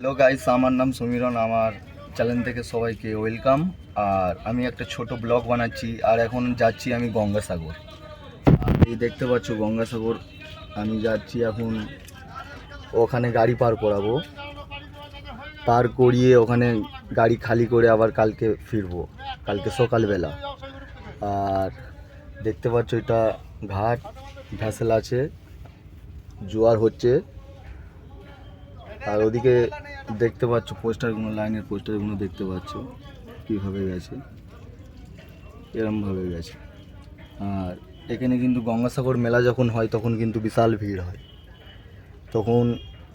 Hello guys, আমার নাম সমীরণ। আমার চ্যানেল থেকে সবাইকে ওয়েলকাম। আর আমি একটা ছোট ব্লগ বানাচ্ছি। আর এখন যাচ্ছি আমি গঙ্গাসাগর। আর এই দেখতে পাচ্ছ গঙ্গাসাগর। আমি যাচ্ছি এখন, ওখানে গাড়ি পার করাবো, পার করিয়ে ওখানে গাড়ি খালি করে আবার কালকে ফিরবো, কালকে সকালবেলা। আর দেখতে পাচ্ছ এটা ঘাট, ভ্যাসেল আছে, জোয়ার হচ্ছে। আর ওদিকে দেখতে পাচ্ছ পোস্টারগুলো, লাইনের পোস্টারগুলো দেখতে পাচ্ছ কীভাবে গেছে, এরমভাবে গেছে। আর এখানে কিন্তু গঙ্গাসাগর মেলা যখন হয় তখন কিন্তু বিশাল ভিড় হয়, তখন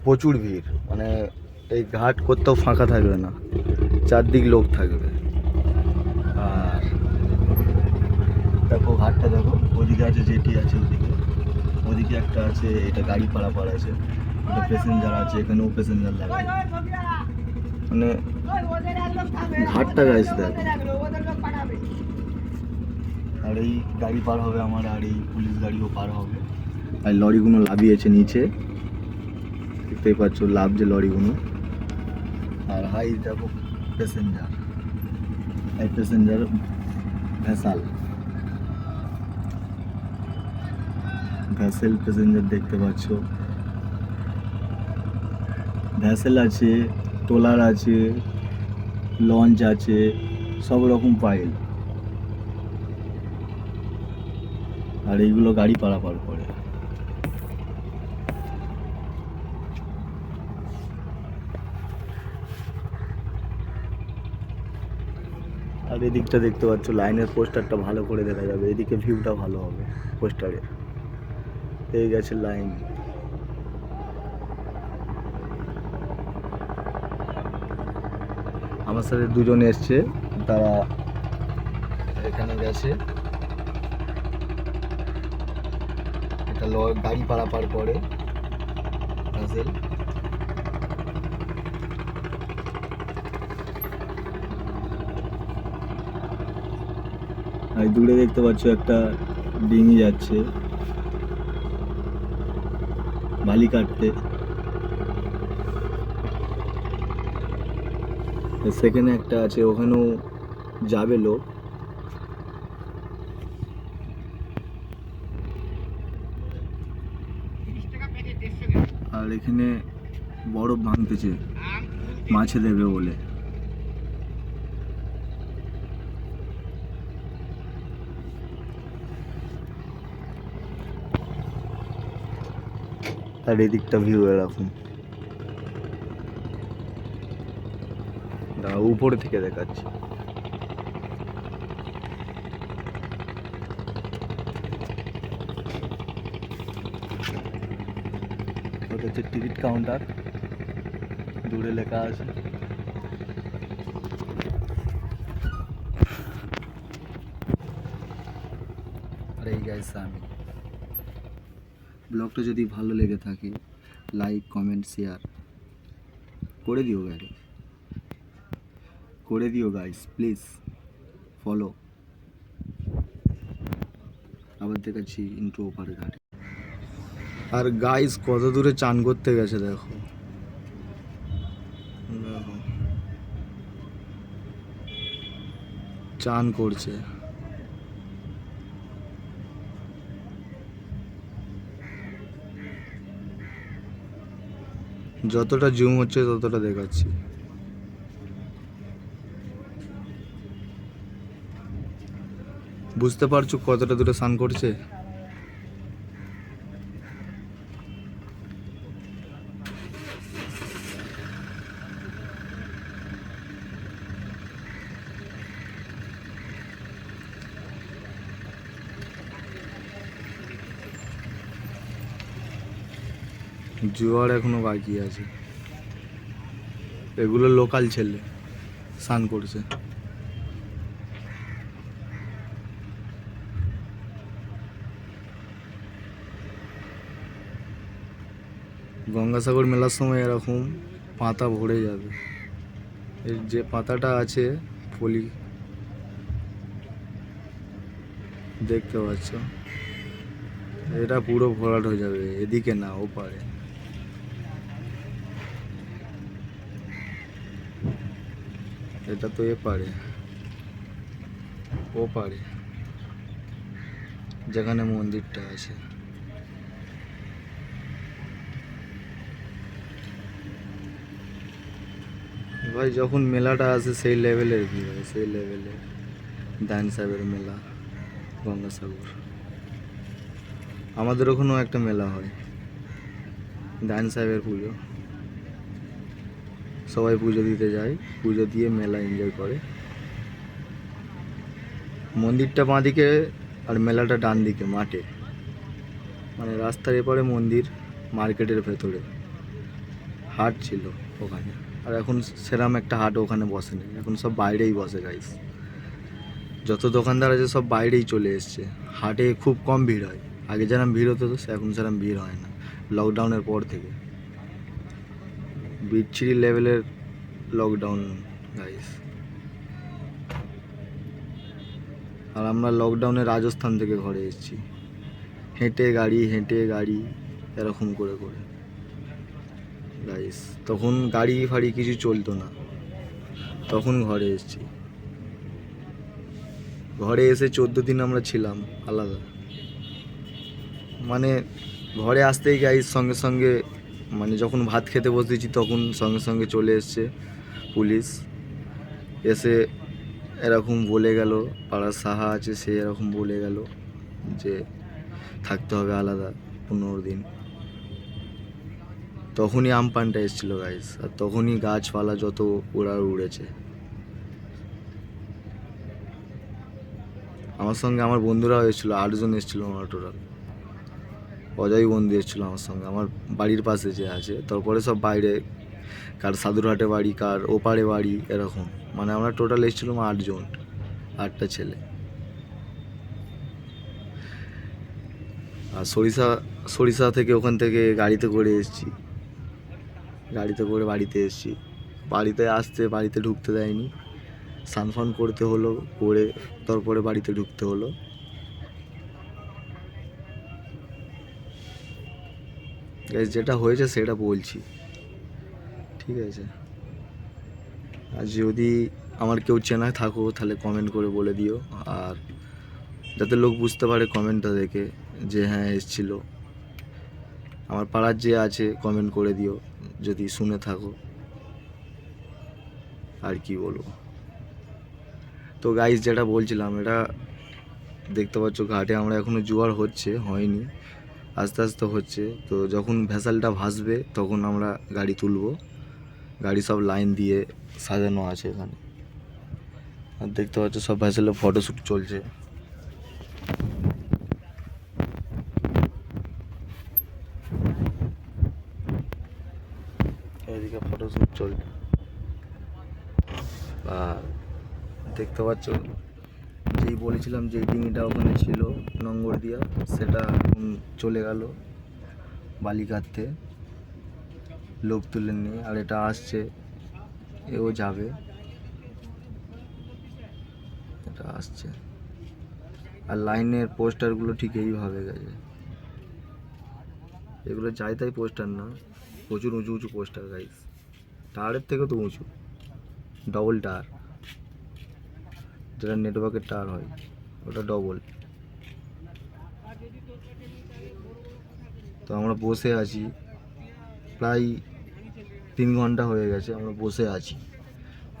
প্রচুর ভিড়, মানে এই ঘাট কোথাও ফাঁকা থাকবে না, চারদিক লোক থাকবে। আর দেখো ঘাটটা দেখো, ওদিকে আছে জেটি আছে, ওদিকে ওদিকে একটা আছে, এটা গাড়ি পারাপার আছে, এটা প্যাসেঞ্জার আছে, এখানেও প্যাসেঞ্জার লাগে। মানে ঘাটটা গাইছে দেখো। আর এই গাড়ি পার হবে আমার, আর এই পুলিশ গাড়িও পার হবে। আর লরিগুলো লাভিয়েছে নিচে, দেখতেই পাচ্ছ লাভছে লরিগুলো। আর হাই দেখো প্যাসেঞ্জার, এই প্যাসেঞ্জার ভ্যাসাল, ভ্যাসেল প্যাসেঞ্জার দেখতে পাচ্ছ। ভ্যাসেল আছে, ট্রলার আছে, লঞ্চ আছে, সব রকম পাইল। আর এইগুলো গাড়ি পারাপার করে। আর এদিকটা দেখতে পাচ্ছ লাইনের পোস্টারটা ভালো করে দেখা যাবে, এদিকে ভিউটা ভালো হবে পোস্টারে। এই গেছে লাইন। আমার সাথে দুজন এসছে, তারা এখানে গেছে, এটা গাড়ি পারাপার করে ভ্যাসেল। আর দূরে দেখতে পাচ্ছ একটা ডিঙি যাচ্ছে বালি কাটতে, সেখানে একটা আছে, ওখানেও যাবে লোক। আর এখানে বরফ ভাঙতেছে মাছে দেবে বলে। আর এদিকটা ভিউ এরকম, উপরে থেকে দেখাচ্ছি। ওটা হচ্ছে টিকিট কাউন্টার, দূরে লেখা আছে। আর এই গাইস, আমি ব্লগটা যদি ভালো লেগে থাকে লাইক কমেন্ট শেয়ার করে দিও গাইস, করে দিও গাইস প্লিজ, ফলো। আবার দেখাচ্ছি ইন্ট্রো ওপারে ঘাটে। আর গাইস কত দূরে চান করতে গেছে দেখো, দেখো চান করছে। যতটা জুম হচ্ছে ততটা দেখাচ্ছি। বুঝতে পারছো কতটা দূরে স্নান করছে। জোয়ার এখনো বাকি আছে, এগুলো লোকাল ছেলে স্নান করছে। গঙ্গাসাগর মেলার সময় এরকম পাতা ভরে যাবে। এর যে পাতাটা আছে পলি, দেখতে পাচ্ছ, এটা পুরো ভরাট হয়ে যাবে, এদিকে না ওপারে। এটা তো এ পারে, ও পারে যেখানে মন্দিরটা আছে। ভাই যখন মেলাটা আসে সেই লেভেলের ভিড় হয়, সেই লেভেলের। দান সাহেবের মেলা, গঙ্গাসাগর। আমাদের ওখানেও একটা মেলা হয়, দান সাহেবের পুজো। সবাই পুজো দিতে যায়, পুজো দিয়ে মেলা এনজয় করে। মন্দিরটা বাঁদিকে আর মেলাটা ডান দিকে মাঠে, মানে রাস্তার এপারে মন্দির, মার্কেটের ভেতরে হাট ছিল ওখানে। আর এখন সেরকম একটা হাট ওখানে বসে নেই, এখন সব বাইরেই বসে গাইস। যত দোকানদার আছে সব বাইরেই চলে এসছে, হাটে খুব কম ভিড় হয়। আগে যেরকম ভিড় হতো এখন সেরকম ভিড় হয় না, লকডাউনের পর থেকে। বিচ্ছিরি লেভেলের লকডাউন গাইস। আর আমরা লকডাউনে রাজস্থান থেকে ঘরে এসেছি, হেঁটে গাড়ি এরকম করে করে গাইস। তখন গাড়ি ফাড়ি কিছু চলতো না, তখন ঘরে এসেছি। ঘরে এসে 14 দিন আমরা ছিলাম আলাদা। মানে ঘরে আসতেই গাইস সঙ্গে সঙ্গে, মানে যখন ভাত খেতে বসেছি তখন সঙ্গে সঙ্গে চলে এসছে পুলিশ। এসে এরকম বলে গেল, পাড়ার সাহা আছে সে এরকম বলে গেল যে থাকতে হবে আলাদা 15 দিন। তখনই আমপানটা এসেছিলো গাইস, আর তখনই গাছপালা যত উড়েছে। আমার সঙ্গে আমার বন্ধুরাও এসেছিলো, 8 জন এসেছিলো আমার টোটাল। অজয় বন্ধু এসেছিলো আমার সঙ্গে, আমার বাড়ির পাশে যে আছে। তারপরে সব বাইরে, কার সাধুরহাটে বাড়ি, কার ওপারে বাড়ি, এরকম। মানে আমরা টোটাল এসেছিলাম 8 জন, 8টা ছেলে। আর সরিষা থেকে ওখান থেকে গাড়িতে করে এসেছি, গাড়িতে করে বাড়িতে এসেছি। বাড়িতে আসতে, বাড়িতে ঢুকতে দেয়নি, স্নান করতে হলো, করে তারপরে বাড়িতে ঢুকতে হলো। যেটা হয়েছে সেটা বলছি, ঠিক আছে? আর যদি আমার কেউ চেনা থাকো তাহলে কমেন্ট করে বলে দিও, আর যাতে লোক বুঝতে পারে কমেন্টটা দেখে যে হ্যাঁ এসছিল। আমার পাড়ার যে আছে কমেন্ট করে দিও যদি শুনে থাকো। আর কি বলবো। তো গাইস যেটা বলছিলাম, এটা দেখতে পাচ্ছ ঘাটে আমরা এখনো জোয়ার হয়নি, আস্তে আস্তে হচ্ছে। তো যখন ভেসেলটা ভাসবে তখন আমরা গাড়ি তুলবো। গাড়ি সব লাইন দিয়ে সাজানো আছে এখানে। আর দেখতে পাচ্ছ সব ভেসেলে ফটোশ্যুট চলছে। এদিকে ফটোশ্যুট চলছে। আর দেখতে পাচ্ছ যেই বলেছিলাম যে ডিঙিটা ওখানে ছিল নঙ্গরদিয়া, সেটা এখন চলে গেল বালিঘাটতে, লোক তুলে নিয়ে। আর এটা আসছে, এও যাবে, এটা আসছে। আর লাইনের পোস্টারগুলো ঠিক এইভাবে গেছে, এগুলো যাই তাই পোস্টার না, প্রচুর উঁচু উঁচু পোস্টার গাইস। টাওয়ারের থেকে তো উঁচু, ডবল টাওয়ার, যেটা নেটওয়ার্কের টাওয়ার হয় ওটা ডবল। তো আমরা বসে আছি, প্রায় 3 ঘন্টা হয়ে গেছে আমরা বসে আছি,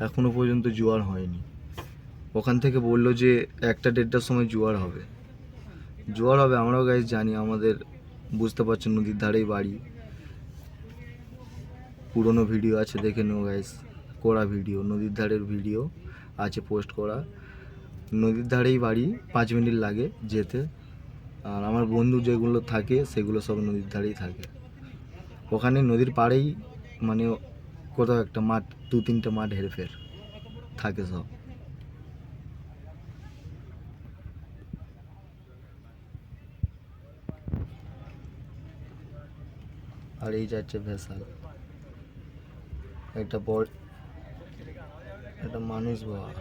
এখনো পর্যন্ত জোয়ার হয়নি। ওখান থেকে বললো যে 1টা-1:30টার সময় জোয়ার হবে। জোয়ার হবে আমরাও গাইস জানি, আমাদের বুঝতে পারছো নদীর ধারেই বাড়ি। পুরনো ভিডিও আছে দেখে নেও গাইস, করা ভিডিও, নদীর ধারের ভিডিও আছে পোস্ট করা। নদীর ধারেই বাড়ি, 5 মিনিট লাগে যেতে। আর আমার বন্ধু যেগুলো থাকে সেগুলো সব নদীর ধারেই থাকে। ওখানে নদীর পাড়েই, মানে কোথাও একটা মাঠ, 2-3টে মাঠ হেরফের থাকে সব। আর এই যাচ্ছে ভেসাল, একটা বড় একটা মানুষ বাবা।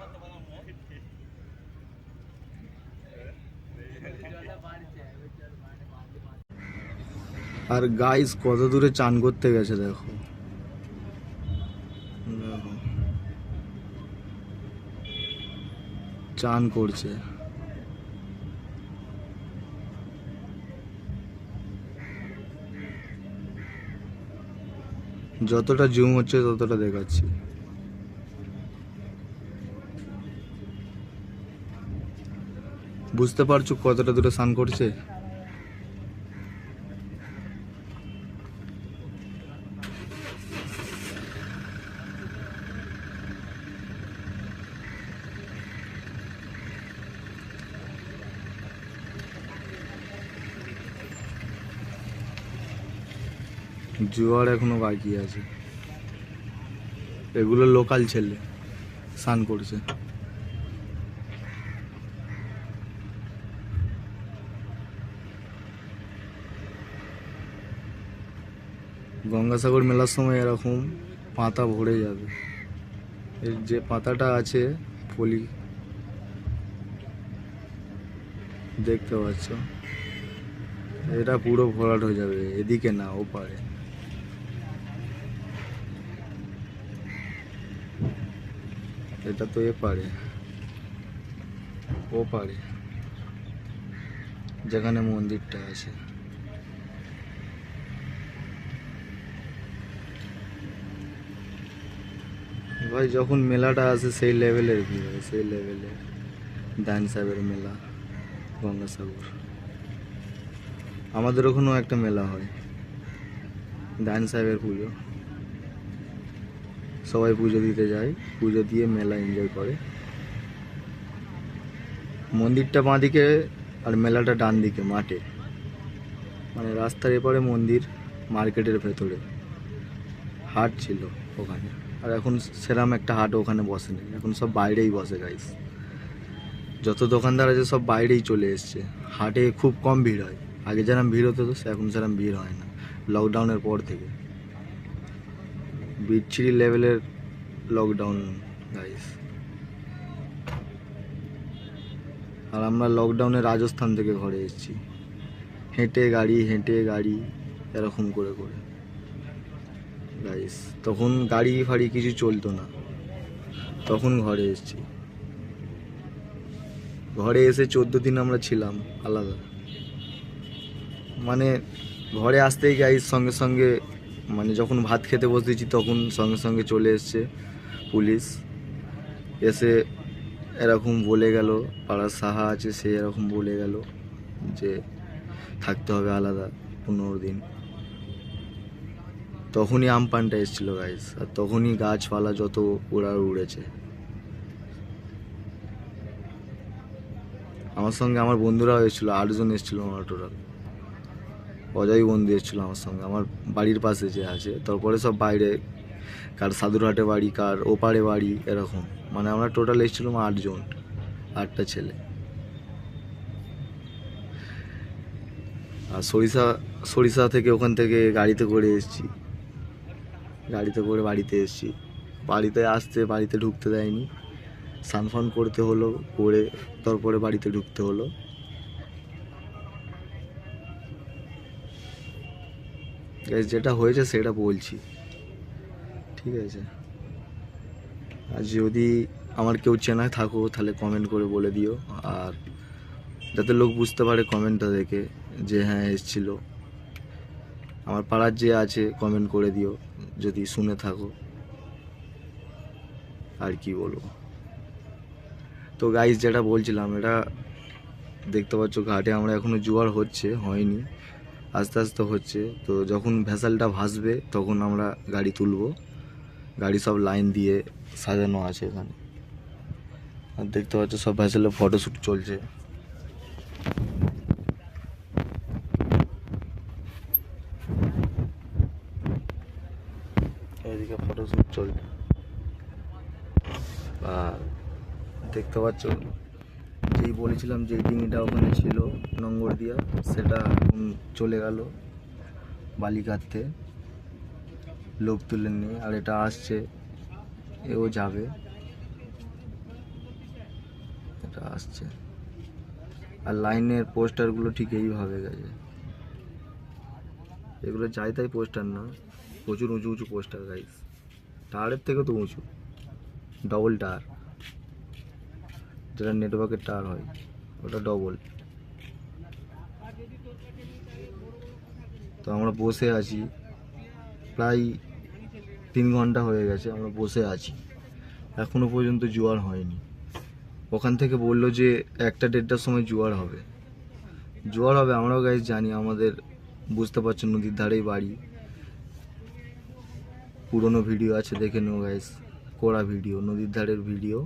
আর গাইস কত দূরে চান করতে গেছে দেখো, চান করছে। যতটা জুম হচ্ছে ততটা দেখাচ্ছি। বুঝতে পারছো কতটা দূরে স্নান করছে? জোয়ার এখনো বাকি আছে। এগুলো লোকাল ছেলে স্নান করছে। গঙ্গাসাগর মেলার সময় এরকম পাতা ভরে যাবে। এর যে পাতাটা আছে পলি, দেখতে পাচ্ছ, এটা পুরো ভরাট হয়ে যাবে। এদিকে না, ওপারে। এটা তো এপারে, ওপারে যেখানে মন্দিরটা আছে। ভাই যখন মেলাটা আসে সেই লেভেলের ভিড় হয়, সেই লেভেলের। দান সাহেবের মেলা, গঙ্গাসাগর। আমাদের ওখানেও একটা মেলা হয়, দান সাহেবের পুজো। সবাই পুজো দিতে যায়, পুজো দিয়ে মেলা এনজয় করে। মন্দিরটা বাঁ দিকে আর মেলাটা ডান দিকে মাঠে, মানে রাস্তার এপারে মন্দির, মার্কেটের ভেতরে হাট ছিল ওখানে। আর এখন সেরকম একটা হাট ওখানে বসেনি, এখন সব বাইরেই বসে গাইস। যত দোকানদার আছে সব বাইরেই চলে এসছে। হাটে খুব কম ভিড় হয়। আগে যেরকম ভিড় হতো তো এখন সেরকম ভিড় হয় না, লকডাউনের পর থেকে। বিচ্ছিরি লেভেলের লকডাউন গাইস। আর আমরা লকডাউনে রাজস্থান থেকে ঘরে এসেছি, হেঁটে গাড়ি এরকম করে করে গাইস। তখন গাড়ি ফাড়ি কিছু চলতো না, তখন ঘরে এসেছি। ঘরে এসে 14 দিন আমরা ছিলাম আলাদা। মানে ঘরে আসতেই গাইস সঙ্গে সঙ্গে, মানে যখন ভাত খেতে বসেছি তখন সঙ্গে সঙ্গে চলে এসছে পুলিশ। এসে এরকম বলে গেল, পাড়ার সাহা আছে সে এরকম বলে গেল যে থাকতে হবে আলাদা 15 দিন। তখনই আমপানটা এসেছিলো গাইস, আর তখনই গাছপালা যত উড়েছে। আমার সঙ্গে আমার বন্ধুরাও এসেছিলো, 8 জন এসেছিলো আমার টোটাল। অজয় বন্ধু এসেছিলো আমার সঙ্গে, আমার বাড়ির পাশে যে আছে। তারপরে সব বাইরে, কার সাধুরহাটে বাড়ি, কার ওপারে বাড়ি, এরকম। মানে আমরা টোটাল এসেছিলাম 8 জন, 8টা ছেলে। আর সরিষা থেকে ওখান থেকে গাড়িতে করে এসেছি, গাড়িতে করে বাড়িতে এসেছি। বাড়িতে আসতে, বাড়িতে ঢুকতে দেয়নি, স্নান করতে হলো, করে তারপরে বাড়িতে ঢুকতে হলো। যেটা হয়েছে সেটা বলছি, ঠিক আছে? আর যদি আমার কেউ চেনায় থাকো তাহলে কমেন্ট করে বলে দিও, আর যাতে লোক বুঝতে পারে কমেন্টটা দেখে যে হ্যাঁ এসেছিলো। আমার পাড়ার যে আছে কমেন্ট করে দিও যদি শুনে থাকো। আর কি বলবো। তো গাইস যেটা বলছিলাম, এটা দেখতে পাচ্ছ ঘাটে আমরা এখনো জোয়ার হয়নি, আস্তে আস্তে হচ্ছে। তো যখন ভেসেলটা ভাসবে তখন আমরা গাড়ি তুলবো। গাড়ি সব লাইন দিয়ে সাজানো আছে এখানে। আর দেখতে পাচ্ছ সব ভেসেলে ফটোশ্যুট চলছে। এদিকে ফটোশ্যুট চলছে। আর দেখতে পাচ্ছ যেই বলেছিলাম যে ডিঙিটা ওখানে ছিল নোঙ্গরদিয়া, সেটা এখন চলে গেল বালি কাটতে, লোক তুলে নিয়ে। আর এটা আসছে, এও যাবে, এটা আসছে। আর লাইনের পোস্টারগুলো ঠিক এইভাবে গেছে। এগুলো যাই তাই পোস্টার না, প্রচুর উঁচু উঁচু পোস্টার গাইস, টাওয়ারের থেকে তো উঁচু, ডবল টাওয়ার। যেটা নেটওয়ার্কের টাওয়ার হয়, ওটা ডবল। তো আমরা বসে আছি, প্রায় 3 ঘন্টা হয়ে গেছে আমরা বসে আছি, এখনো পর্যন্ত জোয়ার হয়নি। ওখান থেকে বললো যে 1টা-1:30টার সময় জোয়ার হবে। আমরাও গাইস জানি, আমাদের বুঝতে পারছো নদীর ধারেই বাড়ি। পুরনো ভিডিও আছে, দেখে নেও গাইস, করা ভিডিও, নদীর ধারের ভিডিও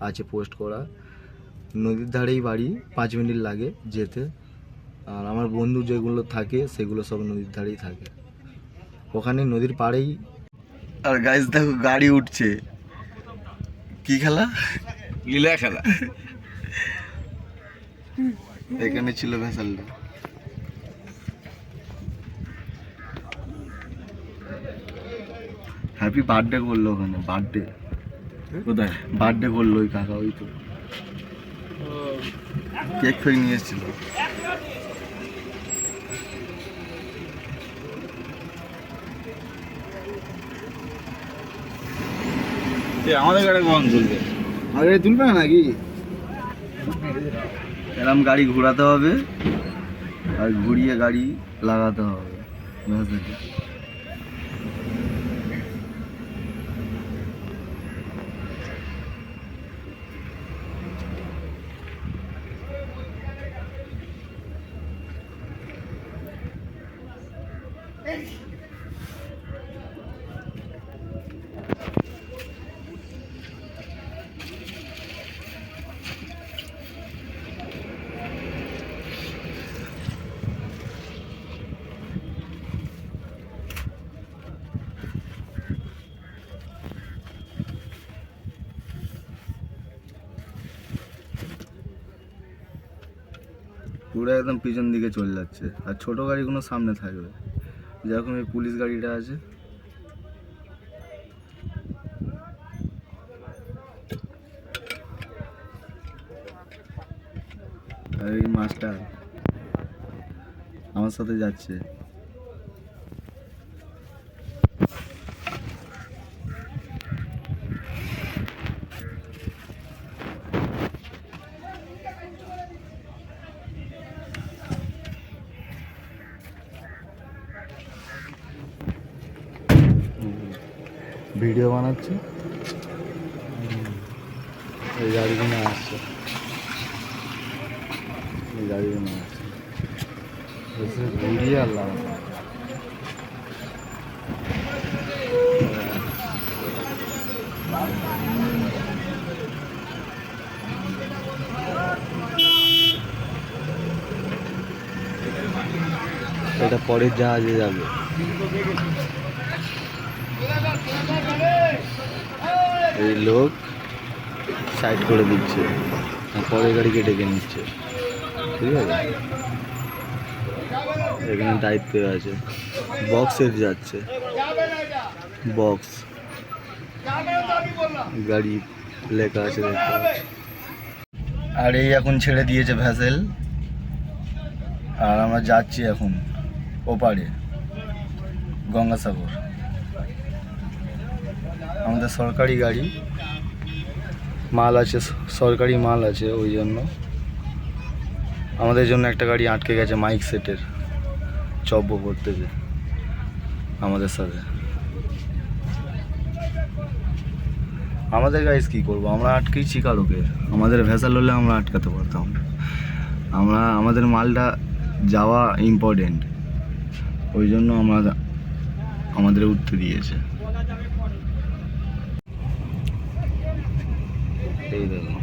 আছে পোস্ট করা। নদীর ধারেই বাড়ি, 5 মিনিট লাগে যেতে। আর আমার বন্ধু যেগুলো থাকে সেগুলো সব নদীর ধারেই থাকে, ওখানে নদীর পাড়েই। আর গাইস দেখো গাড়ি উঠছে, কি খেলা? লীলা খেলা। এখানে ছিল ভেসালটা। হ্যাপি বার্থডে করলো ওখানে, বার্থডে কোথায়? বার্থডে করলো ওই কাকা, ওই তো কেক ফেক নিয়ে এসেছিল। আমাদের গাড়ি কখন তুলবে? আগে তুলবে না নাকি? এরম গাড়ি ঘোরাতে হবে আর ঘুরিয়ে গাড়ি লাগাতে হবে ভেসেলে। পুরো একদম পিছন দিকে চলে যাচ্ছে, আর ছোট গাড়িগুলো সামনে থাকবে, যেরকম এই পুলিশ গাড়িটা আছে। আর এই মাস্টার আমার সাথে যাচ্ছে। ভিডিও বানাচ্ছে, এই গাড়িগুলো আসছে, এই গাড়িগুলো আসছে, এসে ঘুরিয়ে আর লাগানো। এটা পরের জাহাজে যাবে। এই লোক সাইড করে দিচ্ছে, পরের গাড়িকে ডেকে নিচ্ছে, ঠিক আছে? এখানে দায়িত্বে আছে, বক্সের যাচ্ছে, বক্স গাড়ি লেখা আছে দেখতে পাচ্ছি। আর এই এখন ছেড়ে দিয়েছে ভ্যাসেল, আর আমরা যাচ্ছি এখন ওপারে গঙ্গাসাগর। আমাদের সরকারি গাড়ি, মাল আছে, সরকারি মাল আছে, ওই জন্য আমাদের জন্য একটা গাড়ি আটকে গেছে মাইক সেটের চব্বপুর থেকে আমাদের সাথে। আমাদের গাইস কী করবো, আমরা আটকেইছি কারোকে, আমাদের ভেসাল হলে আমরা আটকাতে পারতাম। আমাদের মালটা যাওয়া ইম্পর্টেন্ট, ওই জন্য আমাদের উঠতে দিয়েছে। এই দেখো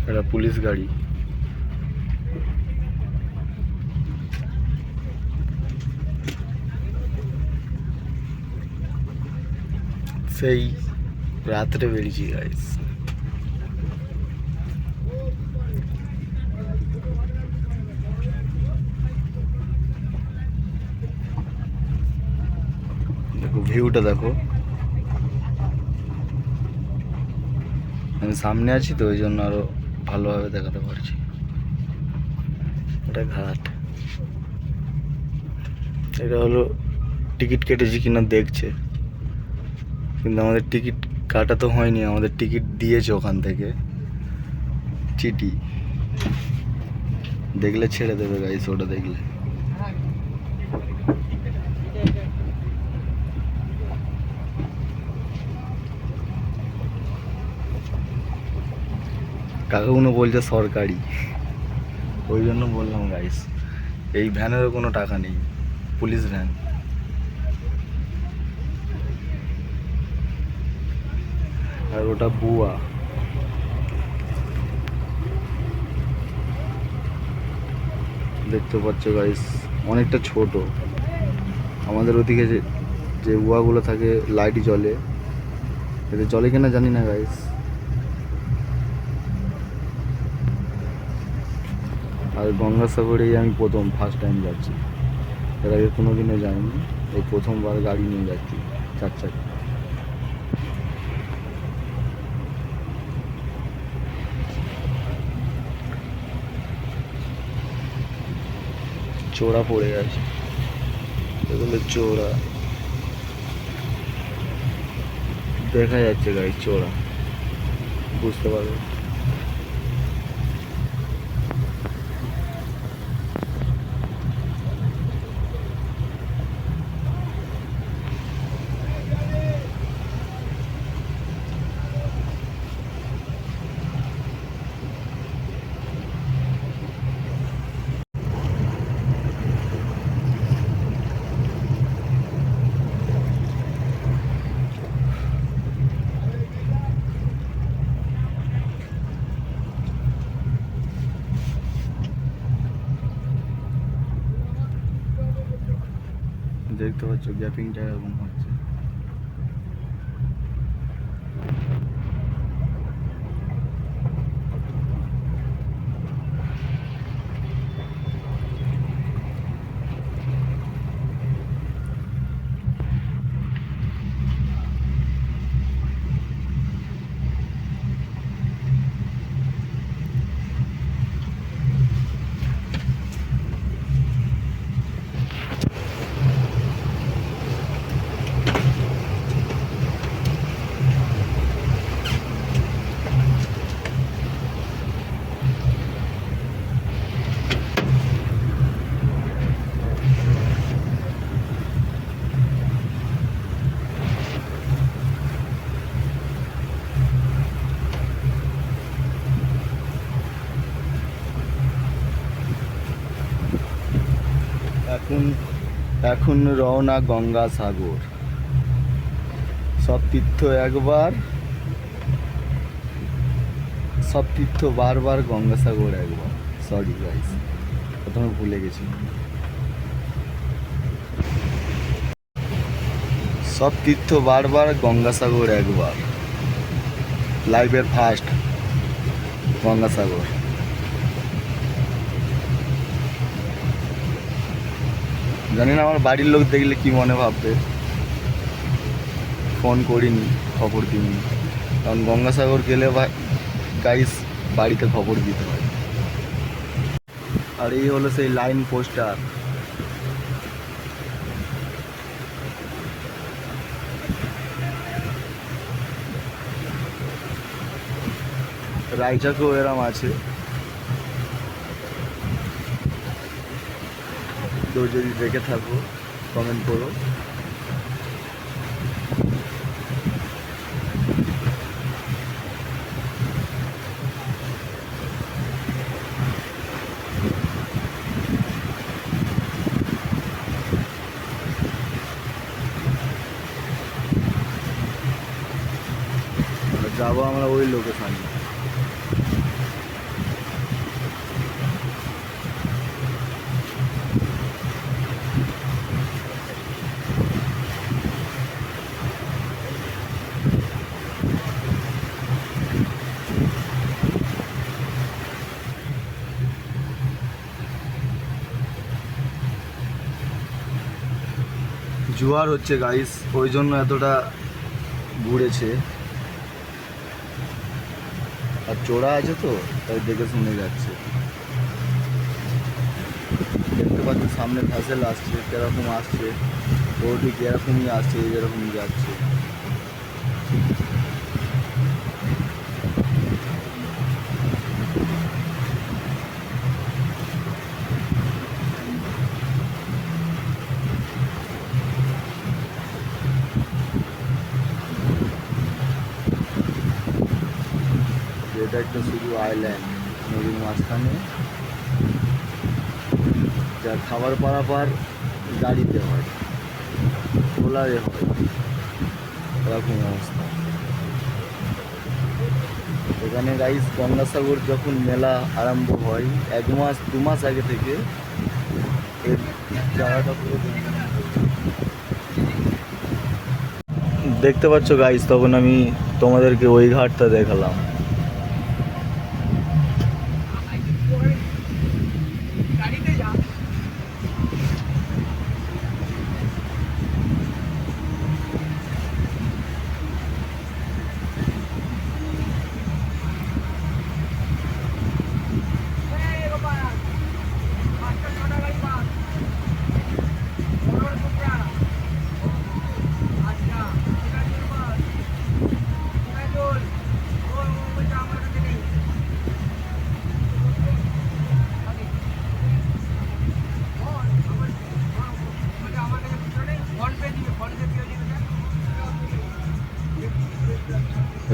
এটা পুলিশ গাড়ি। সেই রাত্রে বেরিয়েছি গাইস। দেখো ভিউটা দেখো। আমি সামনে আছি তো ওই জন্য আরো ভালোভাবে দেখাতে পারছি। এটা ঘাট। এটা হলো টিকিট কেটেছি কিনা দেখছে, কিন্তু আমাদের টিকিট কাটা তো হয়নি, আমাদের টিকিট দিয়েছে ওখান থেকে চিটি। দেখলে ছেড়ে দেবে গাইস, ওটা দেখলে। কাকাগুলো বলছে সরকারি, ওই জন্য বললাম গাইস। এই ভ্যানেরও কোনো টাকা নেই, পুলিশ ভ্যান। আর ওটা বুয়া। দেখতে পাচ্ছ গাইস, অনেকটা ছোট। আমাদের ওদিকে যে যে বুয়াগুলো থাকে লাইট জ্বলে, এতে জ্বলে কিনা জানি না গাইস। আর গঙ্গাসাগরেই আমি ফার্স্ট টাইম যাচ্ছি, এর আগে কোনোদিনও যাইনি, এই প্রথমবার গাড়ি নিয়ে যাচ্ছি 4 চাকা। চোরা পড়ে গেছে, এগুলো চোরা দেখা যাচ্ছে গাইস, চোরা বুঝতে পারবে। দেখতে পাচ্ছ গ্যাপিংটা এরকম হচ্ছে। এখন রওনা গঙ্গাসাগর। সব তীর্থ একবার, সব তীর্থ বারবার, গঙ্গাসাগর একবার। সরি গাইস, প্রথমে ভুলে গেছি। সব তীর্থ বারবার, গঙ্গাসাগর একবার। লাইফের ফার্স্ট গঙ্গাসাগর। জানি না আমার বাড়ির লোক দেখলে কি মনে ভাববে, ফোন করিনি, খবর দিইনি, কারণ গঙ্গাসাগর গেলে গাইস বাড়িতে খবর দিতে হয়। আর এই হলো সেই লাইন পোস্টার। রাইচাকেও এরম আছে, তো যদি দেখে থাকো কমেন্ট করো। যাবো আমরা ওই লোকেশানে। জোয়ার হচ্ছে গাইস, ওই জন্য এতটা ঘুরেছে। আর চোরা আছে তো, তাই দেখে শুনে যাচ্ছে। দেখতে পাচ্ছি সামনে ভ্যাসেল আসছে, কিরকম আসছে, ওটি কিরকমই আসছে, যেরকম যাচ্ছে। এটা একটা শুধু আইল্যান্ড, নদীর মাঝখানে, যা খাবার পারাপার গাড়িতে হয়, ট্রলারে হয়, এরকম অবস্থা। এখানে গাইস গঙ্গাসাগর যখন মেলা আরম্ভ হয় 1 মাস 2 মাস আগে থেকে এর জায়গাটা পুরো দেখতে পাচ্ছ গাইস। তখন আমি তোমাদেরকে ওই ঘাটটা দেখালাম।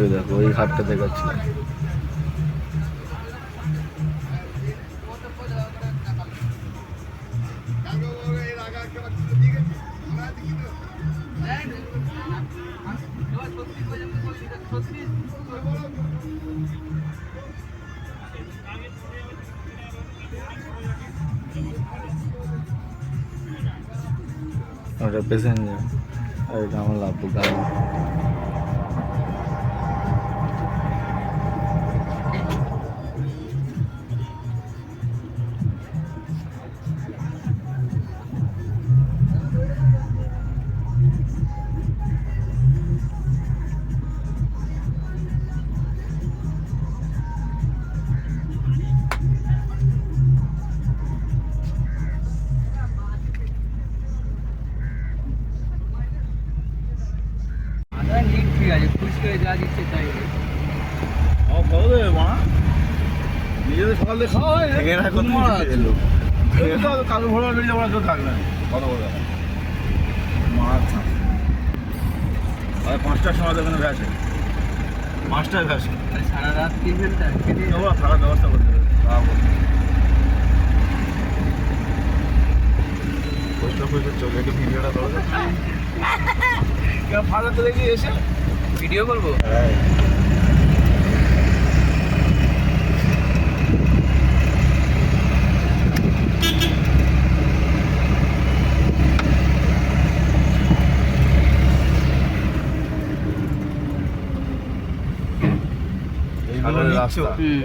এই দেখো ওই ঘাটটা দেখাচ্ছি। ওটা প্যাসেঞ্জার আর এটা আমার লাভবো গাড়ি। ঠিক আছে, খুশি হয়ে যা দিচ্ছে তাই। খাওয়া দেবে মা, নিজেদের সকালে খাওয়া হয় এলো কালু ভোর বেরিয়ে যাওয়ার কেউ থাকবে না। কত বড় মাছ আর 5টার সময় ওখানে ভ্যাসে, 5টায় ভ্যাসে। সারা রাত 3 ঘন্টা খেতে ওরা থাকার ব্যবস্থা করতে হবে। পোস্ট অফিসে চলে একটু ভিডিওটা করো, কেউ ফাঁদাতে দেখি এসে ভিডিও করবো।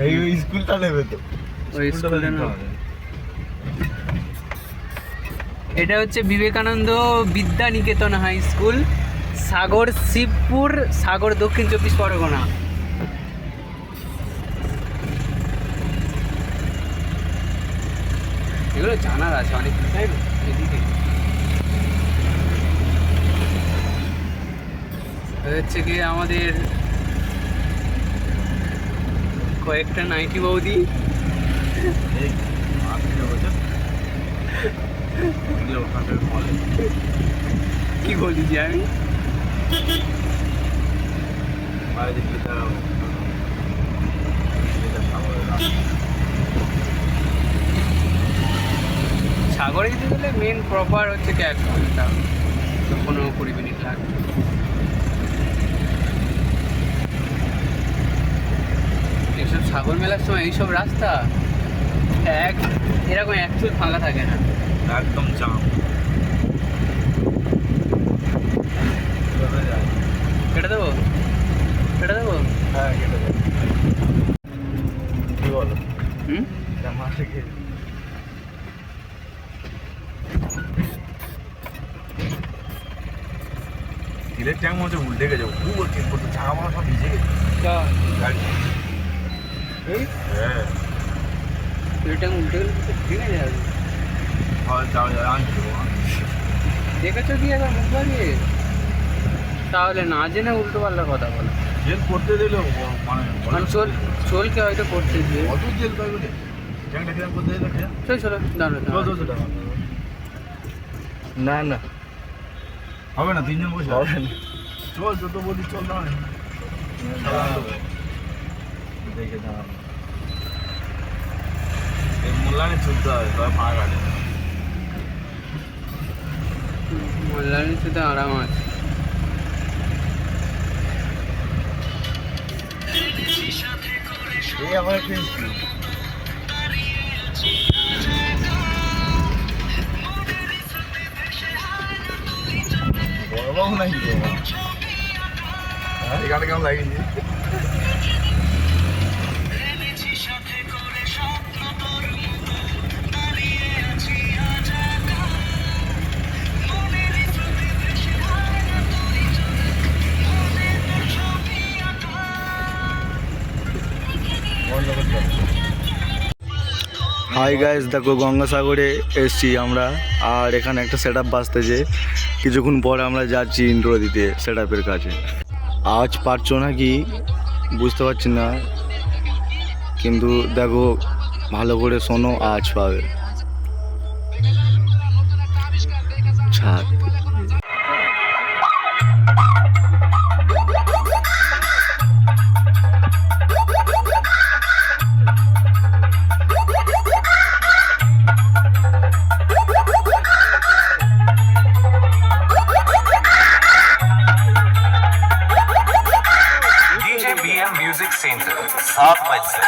এই স্কুলটা নেবে তো, ওই স্কুলটা না, এটা হচ্ছে বিবেকানন্দ বিদ্যা নিকেতন হাই স্কুল, সাগর শিবপুর, সাগর দক্ষিণ 24 পরগনা। এগুলো জানার আছে অনেক, তাই না? এদিকে হচ্ছে কি আমাদের কয়েকটা নাইটি বৌদি। কি বলি যে আমি সাগরে যেতে গেলে মেন প্রপার হচ্ছে কি 1 ঘন্টা, 15-20 মিনিট লাগবে। এইসব সাগর মেলার সময় এইসব রাস্তা এরকম একচুল ফাঁকা থাকে না, একদম চাপ। কেটে দেবো, কেটে দেবো। হ্যাঁ কেটে দেবো। কি বলো? হুম, মাসে খেয়ে তেলের ট্যাঙ্ক মধ্যে উল্টে গেছে, খুব তেল করতে চাকা মারা সব ভিজে গেছে গাড়ি। হ্যাঁ এটা উল্টে গেলে তো ঠিক আছে যাবে। দেখেছো কি একবার মুখ বাড়িয়ে? তাহলে না জেনে উল্টো পাল্টা কথা বলো। জেল করতে দিলেও মানে মানে চলকে হয়তো করতে দিয়ে কত জেল পাইবে ট্যাঙ্কটা কিরম করতে দিলে চলো দাঁড়ো না না হবে না, 3 জন বসে হবে না। চল যত বলি চল না দেখে দাঁড়ান এই মোল্লানে চলতে হবে, তবে পা কাটে। অনলাইনে শুধু আরাম আছে। এই আমার একটা বড় নাকি এই গানে কেমন লাগিয়েছি? হাই গাইস, দেখো গঙ্গাসাগরে এসছি আমরা, আর এখানে একটা সেট আপ বাজতেছে। কিছুক্ষণ পরে আমরা যাচ্ছি ইন্ট্রো দিতে সেট আপের কাছে। আওয়াজ পাচ্ছ নাকি বুঝতে পারছি না, কিন্তু দেখো ভালো করে শোনো, আওয়াজ পাবে। ছাদ म्यूजिक सेंटर 7 बजे से।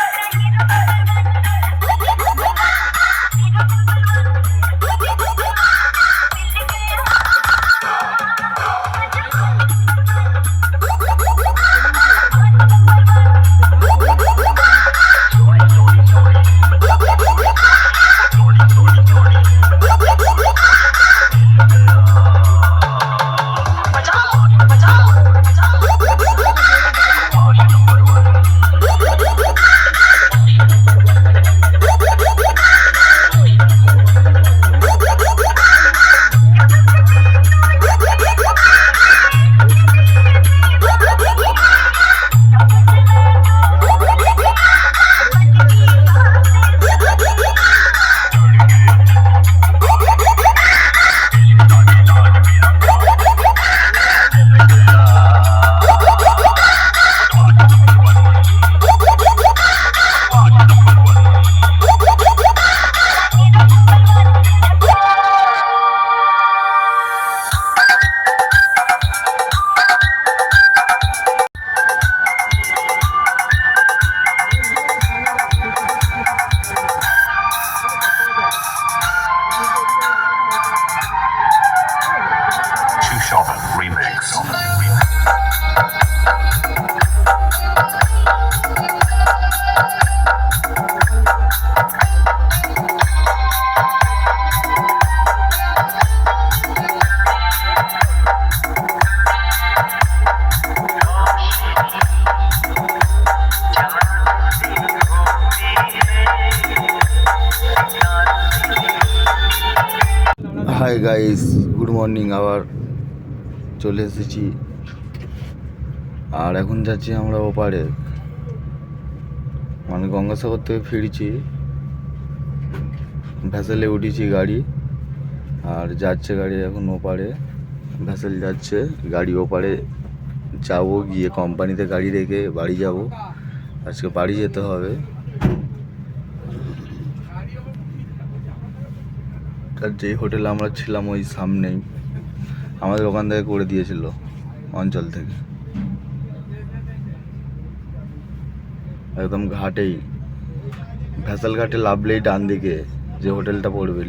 Hi guys, good morning. আবার চলে এসেছি, আর এখন যাচ্ছি আমরা ওপারে, মানে গঙ্গাসাগর থেকে ফিরছি। ভ্যাসেলে উঠেছি গাড়ি, আর যাচ্ছে গাড়ি এখন ওপারে। ভ্যাসেল যাচ্ছে, গাড়ি ওপারে যাবো, গিয়ে কোম্পানিতে গাড়ি রেখে বাড়ি যাব। আজকে বাড়ি যেতে হবে। আর যেই হোটেলে আমরা ছিলাম ওই সামনেই, আমাদের ওখান থেকে করে দিয়েছিল অঞ্চল থেকে, একদম ঘাটেই, ভ্যাসেল ঘাটে লাভলেই ডান দিকে যে হোটেলটা পড়বে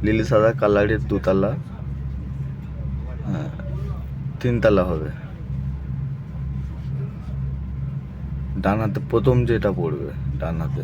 নীল সাদা কালারের 2 তলা, হ্যাঁ 3 তলা হবে। ডান হাতে প্রথম যেটা পড়বে, ডান হাতে।